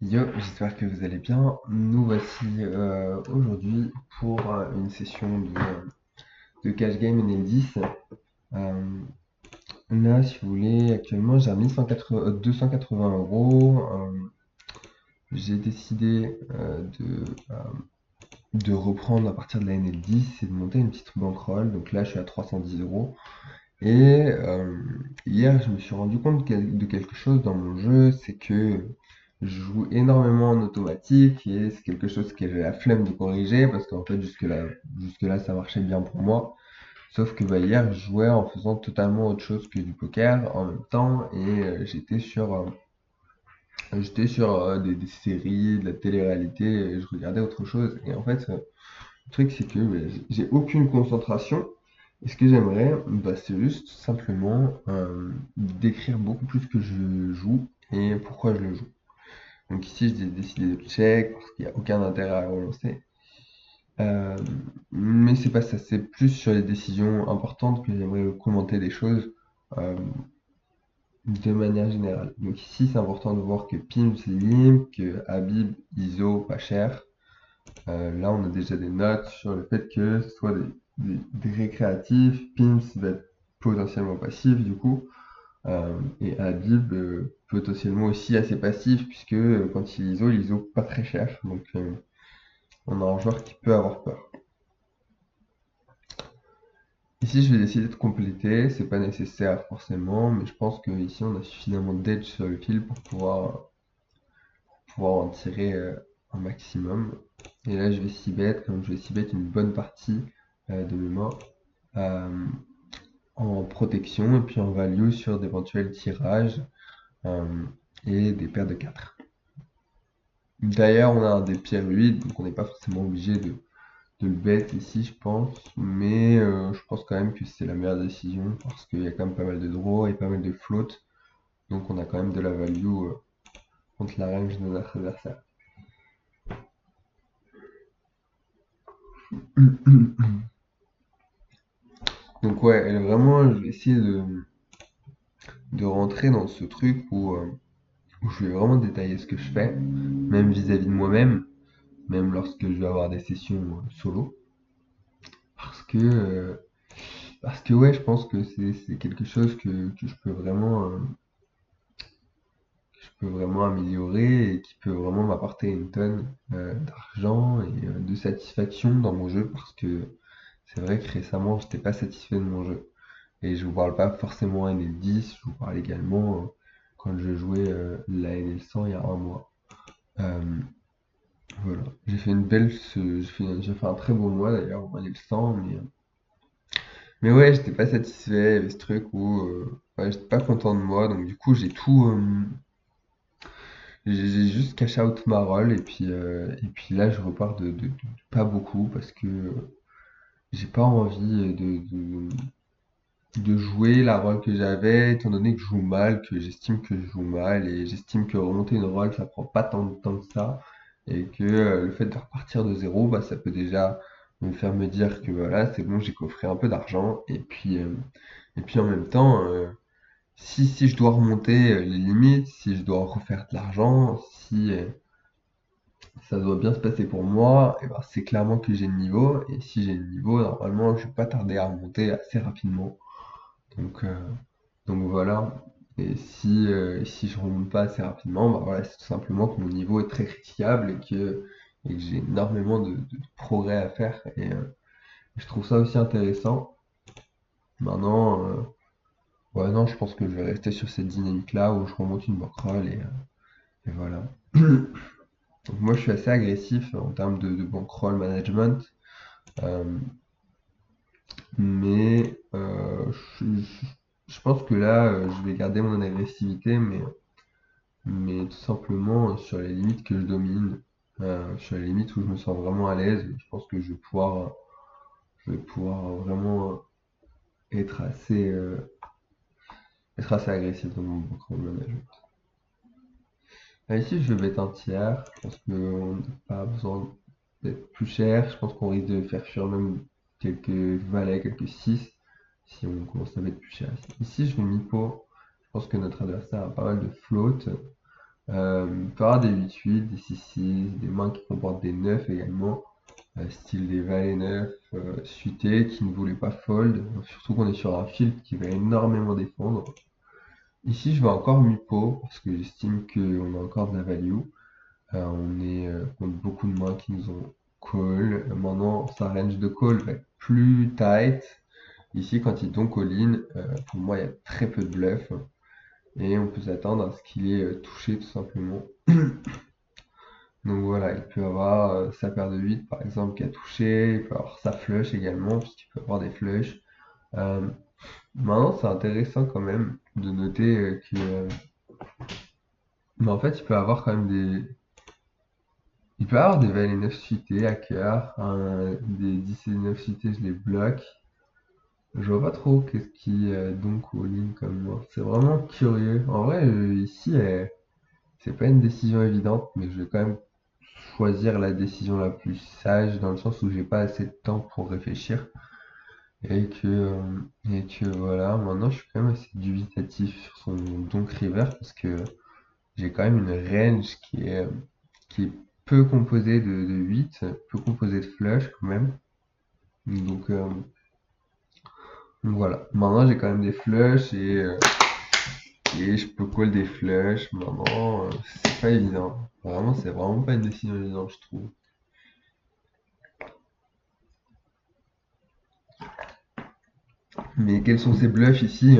Yo, j'espère que vous allez bien. Nous voici aujourd'hui pour une session de cash game NL10. Euh, Là, si vous voulez, actuellement j'ai remis 280 euros. J'ai décidé de reprendre à partir de la NL10 et de monter une petite bankroll. Donc là, je suis à 310 euros. Et hier, je me suis rendu compte de quelque chose dans mon jeu, c'est que je joue énormément en automatique et c'est quelque chose que j'ai la flemme de corriger parce qu'en fait, jusque-là, ça marchait bien pour moi. Sauf que bah, hier, je jouais en faisant totalement autre chose que du poker en même temps et j'étais sur des séries, de la télé-réalité, et je regardais autre chose. Et en fait, le truc, c'est que j'ai aucune concentration. Et ce que j'aimerais, bah, c'est juste simplement décrire beaucoup plus que je joue et pourquoi je le joue. Donc ici, j'ai décidé de check parce qu'il n'y a aucun intérêt à relancer. Euh, mais c'est pas ça, c'est plus sur les décisions importantes que j'aimerais commenter des choses euh, de manière générale. Donc ici, c'est important de voir que Pim, c'est limp, que Habib, ISO, pas cher. Là, on a déjà des notes sur le fait que ce soit des récréatifs. Pims va être potentiellement passif, du coup. Et Habib, potentiellement aussi assez passif, puisque quand il ISO pas très cher. Donc, on a un joueur qui peut avoir peur. Ici, je vais décider de compléter. C'est pas nécessaire forcément, mais je pense que ici, on a suffisamment d'edge sur le fil pour pouvoir en tirer un maximum. Et là, je vais s'y bet, comme je vais s'y bet une bonne partie de mémoire. euh, En protection et puis en value sur d'éventuels tirages euh, et des paires de 4. D'ailleurs, on a un des pierres 8, donc on n'est pas forcément obligé de le bet ici, je pense. Mais je pense quand même que c'est la meilleure décision parce qu'il y a quand même pas mal de draws et pas mal de floats. Donc on a quand même de la value contre la range de notre adversaire. Donc ouais, vraiment, je vais essayer de rentrer dans ce truc où je vais vraiment détailler ce que je fais, même vis-à-vis de moi-même, même lorsque je vais avoir des sessions solo. Parce que, parce que ouais, je pense que c'est quelque chose que je peux vraiment améliorer et qui peut vraiment m'apporter une tonne d'argent et de satisfaction dans mon jeu parce que c'est vrai que récemment, j'étais pas satisfait de mon jeu. Et je vous parle pas forcément NL10, je vous parle également quand je jouais la NL100 il y a un mois. Euh, voilà. J'ai fait une belle, j'ai fait un très beau mois d'ailleurs en NL100, mais ouais, j'étais pas satisfait, il y avait ce truc où ouais, j'étais pas content de moi, donc du coup j'ai juste cash out ma roll et puis là je repars de pas beaucoup parce que j'ai pas envie de jouer la roll que j'avais, étant donné que je joue mal, que j'estime que je joue mal et j'estime que remonter une roll ça prend pas tant de temps que ça et que le fait de repartir de zéro, bah ça peut déjà me faire me dire que voilà, c'est bon, j'ai coffré un peu d'argent et puis en même temps, si je dois remonter les limites, si je dois refaire de l'argent, si ça doit bien se passer pour moi, et ben c'est clairement que j'ai le niveau. Et si j'ai le niveau, normalement, je vais pas tarder à remonter assez rapidement. Donc, euh, donc voilà. Et si je remonte pas assez rapidement, bah voilà, c'est tout simplement que mon niveau est très critiquable et que j'ai énormément de progrès à faire. Et je trouve ça aussi intéressant. Maintenant, ouais, non, je pense que je vais rester sur cette dynamique-là où je remonte une bankroll et voilà. Donc moi, je suis assez agressif en termes de bankroll management, euh, mais je pense que là, je vais garder mon agressivité, mais tout simplement sur les limites que je domine, sur les limites où je me sens vraiment à l'aise. Je pense que je vais pouvoir vraiment être assez agressif dans mon bankroll management. Là, ici, je vais mettre un tiers. Je pense qu'on n'a pas besoin d'être plus cher. Je pense qu'on risque de faire fuir même quelques valets, quelques 6 si on commence à mettre plus cher. Ici, je vais mi-pot. Je pense que notre adversaire a pas mal de float. Il peut y avoir des 8-8, des 6-6, des mains qui comportent des 9 également, style des valets 9 suités qui ne voulaient pas fold, surtout qu'on est sur un filtre qui va énormément défendre. Ici, je vais encore mi-pot parce que j'estime qu'on a encore de la value. On est contre beaucoup de mains qui nous ont call. Maintenant, sa range de call va être plus tight. Ici, quand il donk all-in, pour moi, il y a très peu de bluff. Et on peut s'attendre à ce qu'il ait touché tout simplement. Donc voilà, il peut avoir sa paire de 8 par exemple qui a touché, il peut avoir sa flush également, puisqu'il peut avoir des flushs. Euh, Maintenant, c'est intéressant quand même de noter que. Mais en fait, il peut avoir quand même des. Il peut avoir des valets 9 suités à cœur, des 10 et 9 suités, je les bloque. Je vois pas trop qu'est-ce qui donc all-in comme moi. C'est vraiment curieux. En vrai, ici, c'est pas une décision évidente, mais je vais quand même choisir la décision la plus sage dans le sens où j'ai pas assez de temps pour réfléchir et que voilà. Maintenant, je suis quand même assez dubitatif sur son donk river parce que j'ai quand même une range qui est peu composée de 8, peu composée de flush quand même. Donc, euh, donc voilà. Maintenant, j'ai quand même des flushs et je peux call des flushs. Maintenant, c'est pas évident. Vraiment, c'est vraiment pas une décision évidente, je trouve. Mais quels sont ces bluffs ici?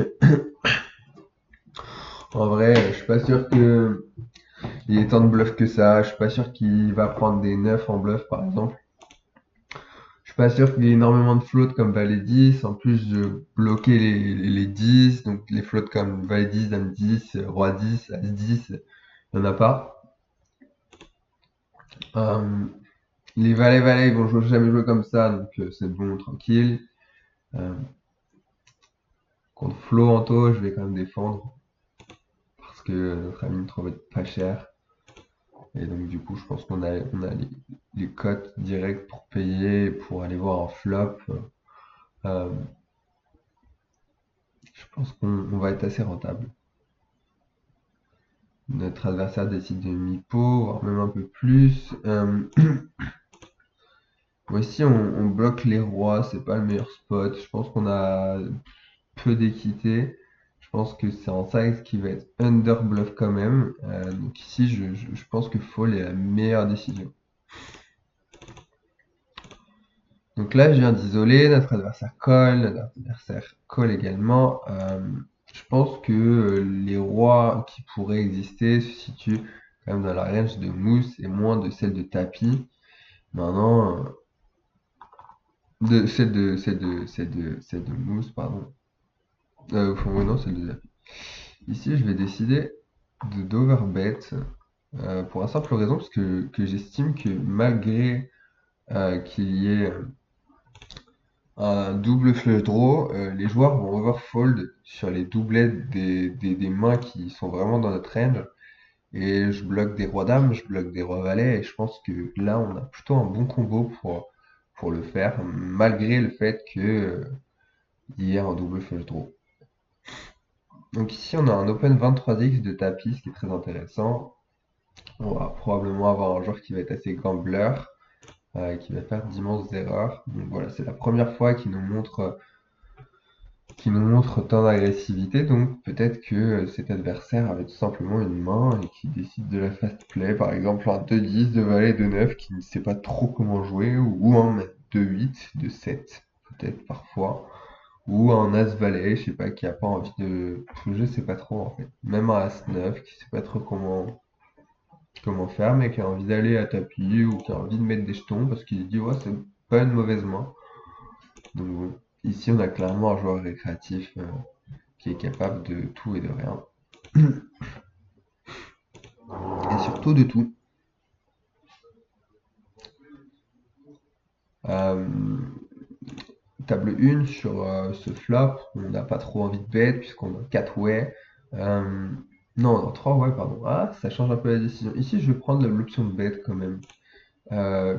En vrai, je suis pas sûr que il y ait tant de bluffs que ça. Je suis pas sûr qu'il va prendre des 9 en bluff, par exemple. Je suis pas sûr qu'il y ait énormément de flottes comme valet 10. En plus de bloquer les 10, donc les flottes comme valet 10, dame 10, roi 10, as 10, il n'y en a pas. Euh, les valets, ils vont jamais jouer comme ça, donc c'est bon, tranquille. Euh, Contre Flo Anto, je vais quand même défendre parce que notre ami ne trouvait pas cher. Et donc du coup, je pense qu'on a les cotes directes pour payer, pour aller voir en flop. Euh, je pense qu'on va être assez rentable. Notre adversaire décide de mi-pot, voire même un peu plus. Voici, on bloque les rois, c'est pas le meilleur spot. Je pense qu'on a peu d'équité. Je pense que c'est en size qui va être under bluff quand même. Donc ici, je pense que fold est la meilleure décision. Donc là, je viens d'isoler, notre adversaire call, notre adversaire call également. Je pense que les rois qui pourraient exister se situent quand même dans la range de mousse et moins de celle de tapis. Maintenant, celle de mousse, pardon. Enfin, ouais, non, celle de tapis. Ici, je vais décider d'overbet pour la simple raison parce que j'estime que malgré qu'il y ait un double flush draw, les joueurs vont overfold sur les doublets des mains qui sont vraiment dans notre range. Et je bloque des rois dames, je bloque des rois valets, et je pense que là, on a plutôt un bon combo pour le faire, malgré le fait que il y ait un double flush draw. Donc ici, on a un open 23x de tapis, ce qui est très intéressant. On va probablement avoir un joueur qui va être assez gambler, qui va faire d'immenses erreurs. Donc voilà, c'est la première fois qu'il nous montre tant d'agressivité, donc peut-être que cet adversaire avait tout simplement une main et qui décide de la fast play, par exemple un 2-10, 2 valet, 2-9 qui ne sait pas trop comment jouer, ou un 2-8, 2-7, peut-être parfois, ou un as-valet, je sais pas, qui a pas envie de. Je sais pas trop en fait. Même un as-9 qui sait pas trop comment faire, mais qui a envie d'aller à tapis ou qui a envie de mettre des jetons parce qu'il se dit ouais, c'est pas une mauvaise main. Donc bon, ici on a clairement un joueur récréatif qui est capable de tout et de rien. Et surtout de tout. Euh, Table 1 sur ce flop, on n'a pas trop envie de bet puisqu'on a 4 way. Euh, non, on a 3 way, pardon. Ah, ça change un peu la décision. Ici, je vais prendre l'option de bet quand même.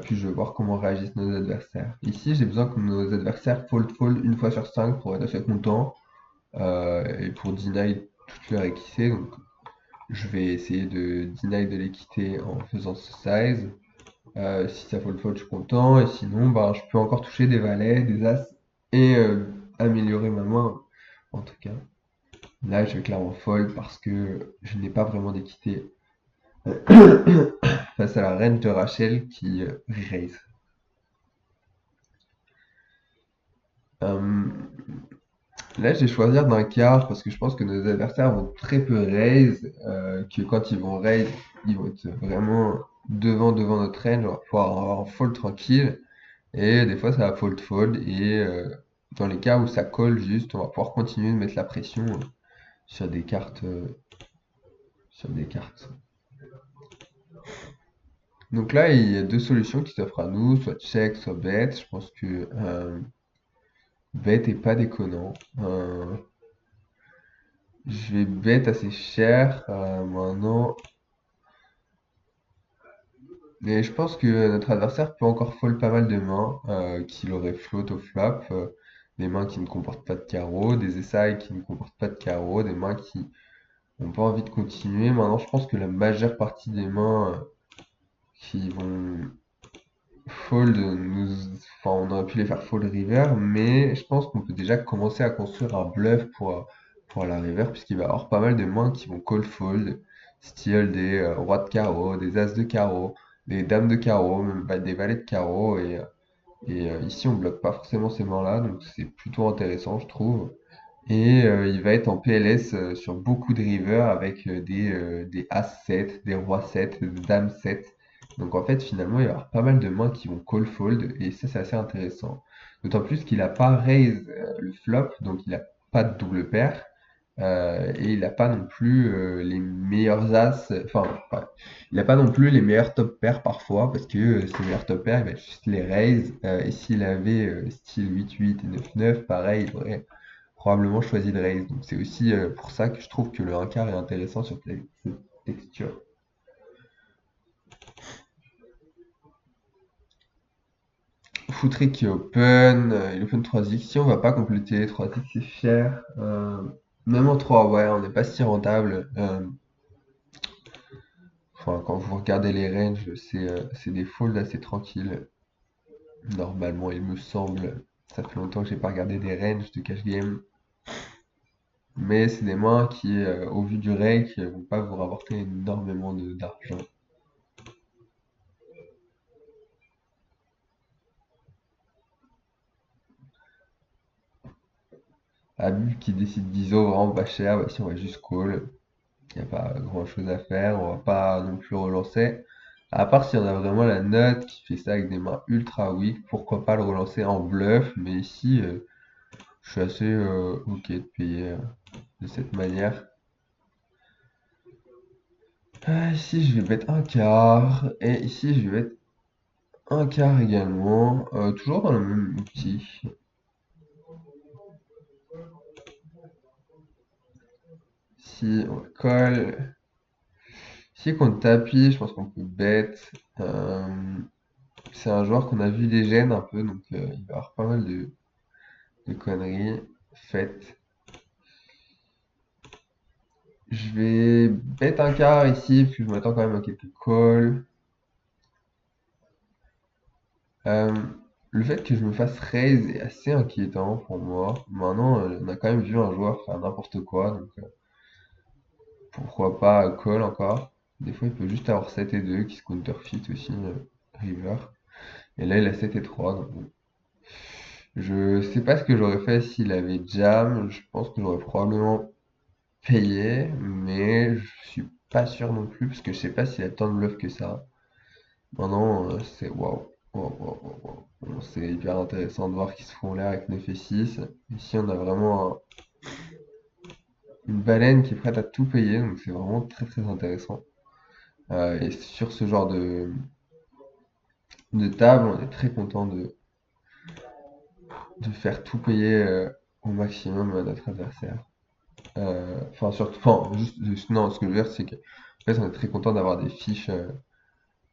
Puis je vais voir comment réagissent nos adversaires. Ici, j'ai besoin que nos adversaires fold une fois sur 5 pour être assez content et pour deny toute leur équité. Donc je vais essayer de deny de l'équité en faisant ce size. Si ça fold, je suis content. Et sinon, bah, je peux encore toucher des valets, des as et améliorer ma main, en tout cas. Là, je vais clairement fold parce que je n'ai pas vraiment d'équité face à la reine de Rachel qui raise. Euh, Là, je vais choisir d'un quart parce que je pense que nos adversaires vont très peu raise, que quand ils vont raise, ils vont être vraiment devant notre range, on va pouvoir avoir un fold tranquille. Et des fois, ça va fold. Et dans les cas où ça colle juste, on va pouvoir continuer de mettre la pression sur des cartes. Sur des cartes. Donc là, il y a deux solutions qui s'offrent à nous, soit check, soit bet. Je pense que bet est pas déconnant. Je vais bet assez cher maintenant. Mais je pense que notre adversaire peut encore fold pas mal de mains qu'il aurait float au flop. Des mains qui ne comportent pas de carreaux, des essais qui ne comportent pas de carreaux, des mains qui n'ont pas envie de continuer. Maintenant, je pense que la majeure partie des mains qui vont fold, enfin, on aurait pu les faire fold river, mais je pense qu'on peut déjà commencer à construire un bluff pour la river, puisqu'il va y avoir pas mal de mains qui vont call fold, style des rois de carreau, des as de carreau, des dames de carreau, même pas des valets de carreau, et ici on bloque pas forcément ces mains-là, donc c'est plutôt intéressant, je trouve. Et il va être en PLS sur beaucoup de rivers avec des As-7, des Rois-7, des Dames-7. Donc en fait, finalement, il va y avoir pas mal de mains qui vont call fold et ça, c'est assez intéressant. D'autant plus qu'il n'a pas raise le flop, donc il n'a pas de double paire. Et il n'a pas non plus les meilleurs As, enfin, il n'a pas non plus les meilleurs top pairs parfois, parce que ses meilleurs top pairs, il va juste les raise. Et s'il avait style 8-8 et 9-9, pareil, il aurait probablement choisi de raise. Donc c'est aussi pour ça que je trouve que le 1 quart est intéressant sur cette texture. Footrick qui est open, il open 3x. Si on va pas compléter 3x, c'est cher. Même en 3, ouais, on n'est pas si rentable. Enfin, quand vous regardez les ranges, c'est des folds assez tranquilles. Normalement, il me semble. Ça fait longtemps que j'ai pas regardé des ranges de cash game. Mais c'est des mains qui, au vu du rake, vont pas vous rapporter énormément d'argent. Abus qui décide d'ISO vraiment pas cher, bah, si on va juste call, il n'y a pas grand chose à faire, on va pas non plus relancer. À part si on a vraiment la note qui fait ça avec des mains ultra weak, pourquoi pas le relancer en bluff, mais ici je suis assez ok de payer de cette manière. Ici je vais mettre un quart, et ici je vais mettre un quart également, toujours dans le même outil. Si on colle, si on tapis, je pense qu'on peut bet. Euh, c'est un joueur qu'on a vu des gènes un peu, donc il va y avoir pas mal de conneries faites. Je vais bet un quart ici, parce que je m'attends quand même à quelques calls. Euh, le fait que je me fasse raise est assez inquiétant pour moi. Maintenant, on a quand même vu un joueur faire n'importe quoi, donc pourquoi pas call encore. Des fois, il peut juste avoir 7 et 2 qui se counterfeit aussi, river. Et là, il a 7 et 3, donc bon. Je sais pas ce que j'aurais fait s'il avait jam. Je pense que j'aurais probablement payé, mais je suis pas sûr non plus, parce que je sais pas s'il y a tant de bluff que ça. Maintenant, c'est waouh. Waouh, waouh, waouh, waouh. Bon, c'est hyper intéressant de voir qu'ils se font l'air avec 9 et 6. Ici, on a vraiment une baleine qui est prête à tout payer, donc c'est vraiment très très intéressant. Et sur ce genre de table, on est très content de faire tout payer au maximum à notre adversaire. Enfin, surtout, enfin, non, ce que je veux dire, c'est que en fait, on est très content d'avoir des fiches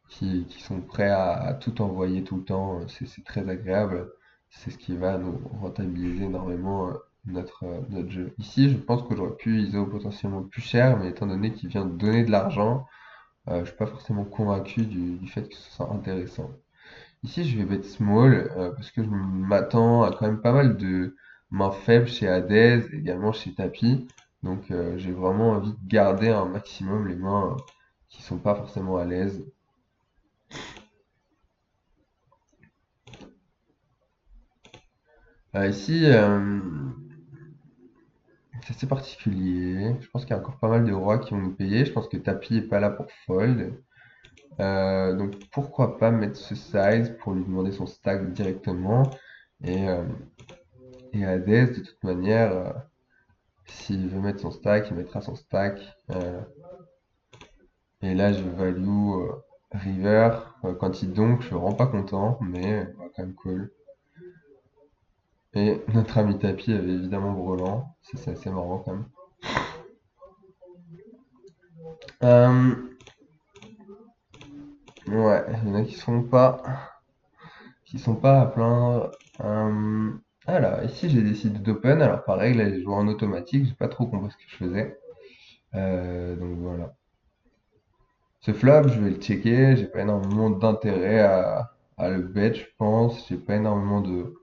qui sont prêts à tout envoyer tout le temps. C'est très agréable. C'est ce qui va nous rentabiliser énormément notre jeu. Ici, je pense que j'aurais pu ISO potentiellement plus cher, mais étant donné qu'il vient de donner de l'argent, je suis pas forcément convaincu du fait que ce soit intéressant. Ici, je vais bet small parce que je m'attends à quand même pas mal de mains faibles chez Hadez, également chez Tapi. Donc, j'ai vraiment envie de garder un maximum les mains qui sont pas forcément à l'aise. Ici, c'est assez particulier. Je pense qu'il y a encore pas mal de rois qui vont nous payer. Je pense que Tapi est pas là pour fold. Donc pourquoi pas mettre ce size pour lui demander son stack directement. Et, euh, et Hades, de toute manière, s'il veut mettre son stack, il mettra son stack. Et là, je value River. Quand il donk, je suis vraiment pas content, mais on va quand même call. Et notre ami Tapi avait évidemment Brelan. Ça, c'est assez marrant quand même. Euh, ouais, il y en a qui sont pas à plaindre. Euh, alors, ici j'ai décidé d'open. Alors, pareil, là j'ai joué en automatique. J'ai pas trop compris ce que je faisais. Donc voilà. Ce flop, je vais le checker. J'ai pas énormément d'intérêt à le bet, je pense. J'ai pas énormément de,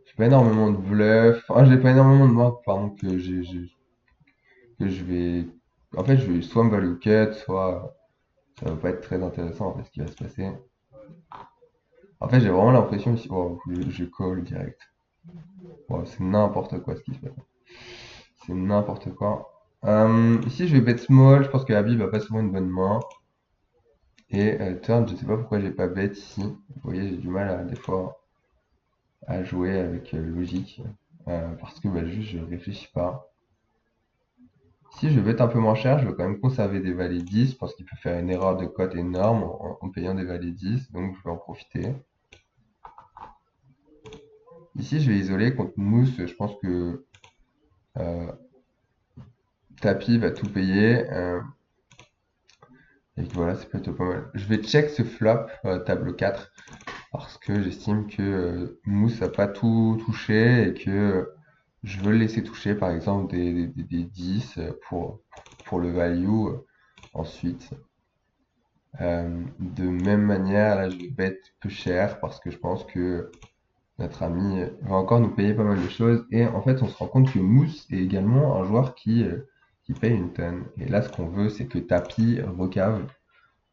j'ai pas énormément de bluff. Enfin, j'ai pas énormément de marques, pardon, que je vais. En fait, je vais soit me value cut, soit ça va pas être très intéressant en fait ce qui va se passer. En fait, j'ai vraiment l'impression ici. Oh, je call direct. Bon, c'est n'importe quoi ce qui se passe. C'est n'importe quoi. Ici, je vais bet small. Je pense que Habib a pas souvent une bonne main. Et turn, je sais pas pourquoi j'ai pas bet ici. Vous voyez, j'ai du mal des fois à jouer avec logique. Parce que bah, juste, je réfléchis pas. Si je vais bet un peu moins cher, je veux quand même conserver des valets 10. Je pense qu'il peut faire une erreur de cote énorme en payant des valets 10. Donc, je vais en profiter. Ici, je vais isoler contre Mousse. Je pense que euh, Tapi va tout payer. Et que voilà, c'est plutôt pas mal. Je vais check ce flop, tableau 4, parce que j'estime que Mousse a pas tout touché et que je veux le laisser toucher, par exemple, des 10 pour le value ensuite. De même manière, là, je vais bet peu cher parce que je pense que notre ami va encore nous payer pas mal de choses. Et en fait, on se rend compte que Mousse est également un joueur qui paye une tonne. Et là, ce qu'on veut, c'est que Tapi recave.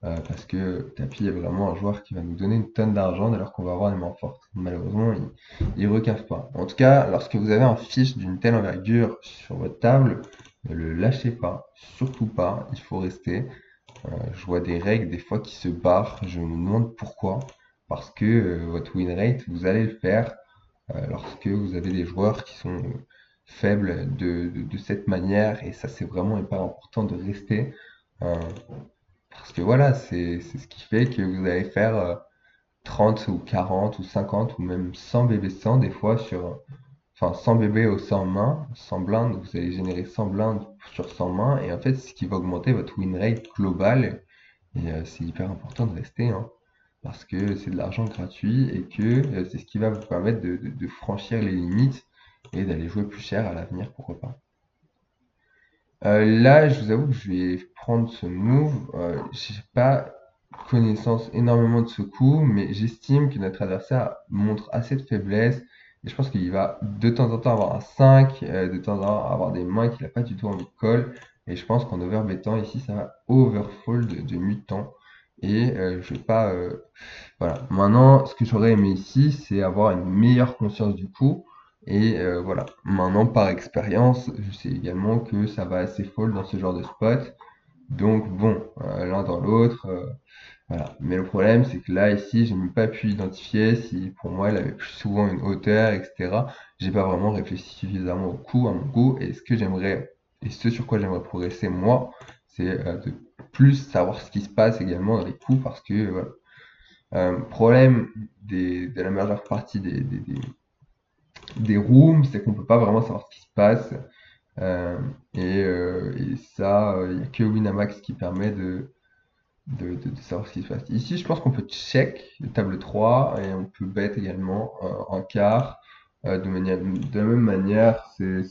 Parce que Tapi est vraiment un joueur qui va nous donner une tonne d'argent alors qu'on va avoir des mains fortes. Malheureusement, il recave pas. En tout cas, lorsque vous avez un fiche d'une telle envergure sur votre table, ne le lâchez pas, surtout pas, il faut rester. Je vois des règles des fois qui se barrent, je me demande pourquoi. Parce que votre win rate, vous allez le faire lorsque vous avez des joueurs qui sont faibles de cette manière, et ça c'est vraiment hyper important de rester. Euh, Parce que voilà, c'est ce qui fait que vous allez faire 30 ou 40 ou 50 ou même 100 bébés 100 des fois enfin 100 bébés au 100 mains, 100 blindes, vous allez générer 100 blindes sur 100 mains et en fait c'est ce qui va augmenter votre win rate global et c'est hyper important de rester hein, parce que c'est de l'argent gratuit et que c'est ce qui va vous permettre de franchir les limites et d'aller jouer plus cher à l'avenir, pourquoi pas. Là, je vous avoue que je vais prendre ce move. J'ai pas connaissance énormément de ce coup, mais j'estime que notre adversaire montre assez de faiblesse. Et je pense qu'il va de temps en temps avoir un 5, de temps en temps avoir des mains qu'il n'a pas du tout envie de call. Et je pense qu'en overbettant ici, ça va overfold de mutant. Et je vais pas. Voilà. Maintenant, ce que j'aurais aimé ici, c'est avoir une meilleure conscience du coup. Et voilà. Maintenant, par expérience, je sais également que ça va assez fold dans ce genre de spot. Donc bon, l'un dans l'autre, voilà. Mais le problème, c'est que là, ici, j'ai même pas pu identifier si pour moi, elle avait plus souvent une hauteur, etc. J'ai pas vraiment réfléchi suffisamment au coup, à mon goût. Et ce que j'aimerais, et ce sur quoi j'aimerais progresser moi, c'est de plus savoir ce qui se passe également dans les coups parce que voilà. Problème de la majeure partie des rooms, c'est qu'on peut pas vraiment savoir ce qui se passe. Et ça, il n'y a que Winamax qui permet de savoir ce qui se passe. Ici, je pense qu'on peut check table 3 et on peut bet également un quart. De la même manière, c'est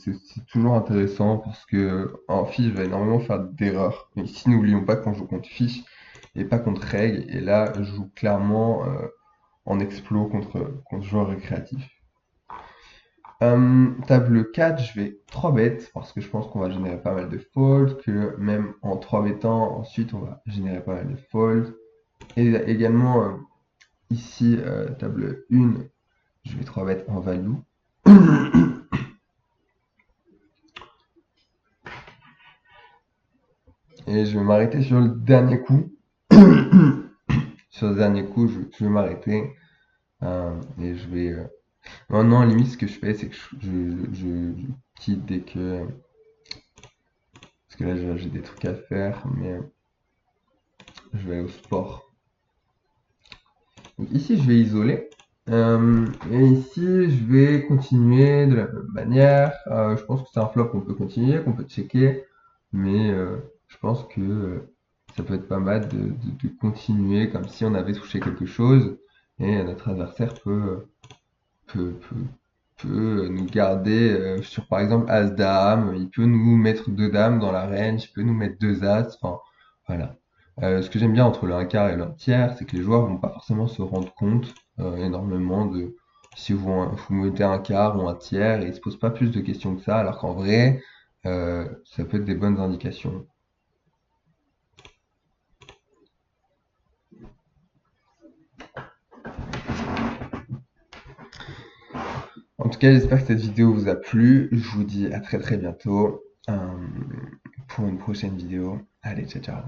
toujours intéressant parce que en fiche va énormément faire d'erreurs. Mais ici, n'oublions pas qu'on joue contre fiche et pas contre règle. Et là, je joue clairement en explo contre joueur récréatif. Table 4, je vais 3 bêtes parce que je pense qu'on va générer pas mal de folds, que même en 3 bettant, ensuite on va générer pas mal de folds. Et également ici, table 1, je vais 3 bêtes en value. Et je vais m'arrêter sur le dernier coup. Sur le dernier coup, je vais m'arrêter. Et je vais. Maintenant, limite, ce que je fais, c'est que je quitte dès que. Parce que là, j'ai des trucs à faire, mais je vais aller au sport. Donc ici, je vais isoler. Et ici, je vais continuer de la même manière. Je pense que c'est un flop qu'on peut continuer, qu'on peut checker. Mais je pense que ça peut être pas mal de continuer comme si on avait touché quelque chose. Et notre adversaire peut, peut, peut nous garder sur, par exemple, As-Dame. Il peut nous mettre deux dames dans la range. Il peut nous mettre deux As. Enfin, voilà. Ce que j'aime bien entre le 1 quart et le 1 tiers, c'est que les joueurs vont pas forcément se rendre compte énormément de si vous mettez un quart ou un tiers et ils se posent pas plus de questions que ça, alors qu'en vrai, ça peut être des bonnes indications. En tout cas, j'espère que cette vidéo vous a plu. Je vous dis à très très bientôt pour une prochaine vidéo. Allez, ciao ciao.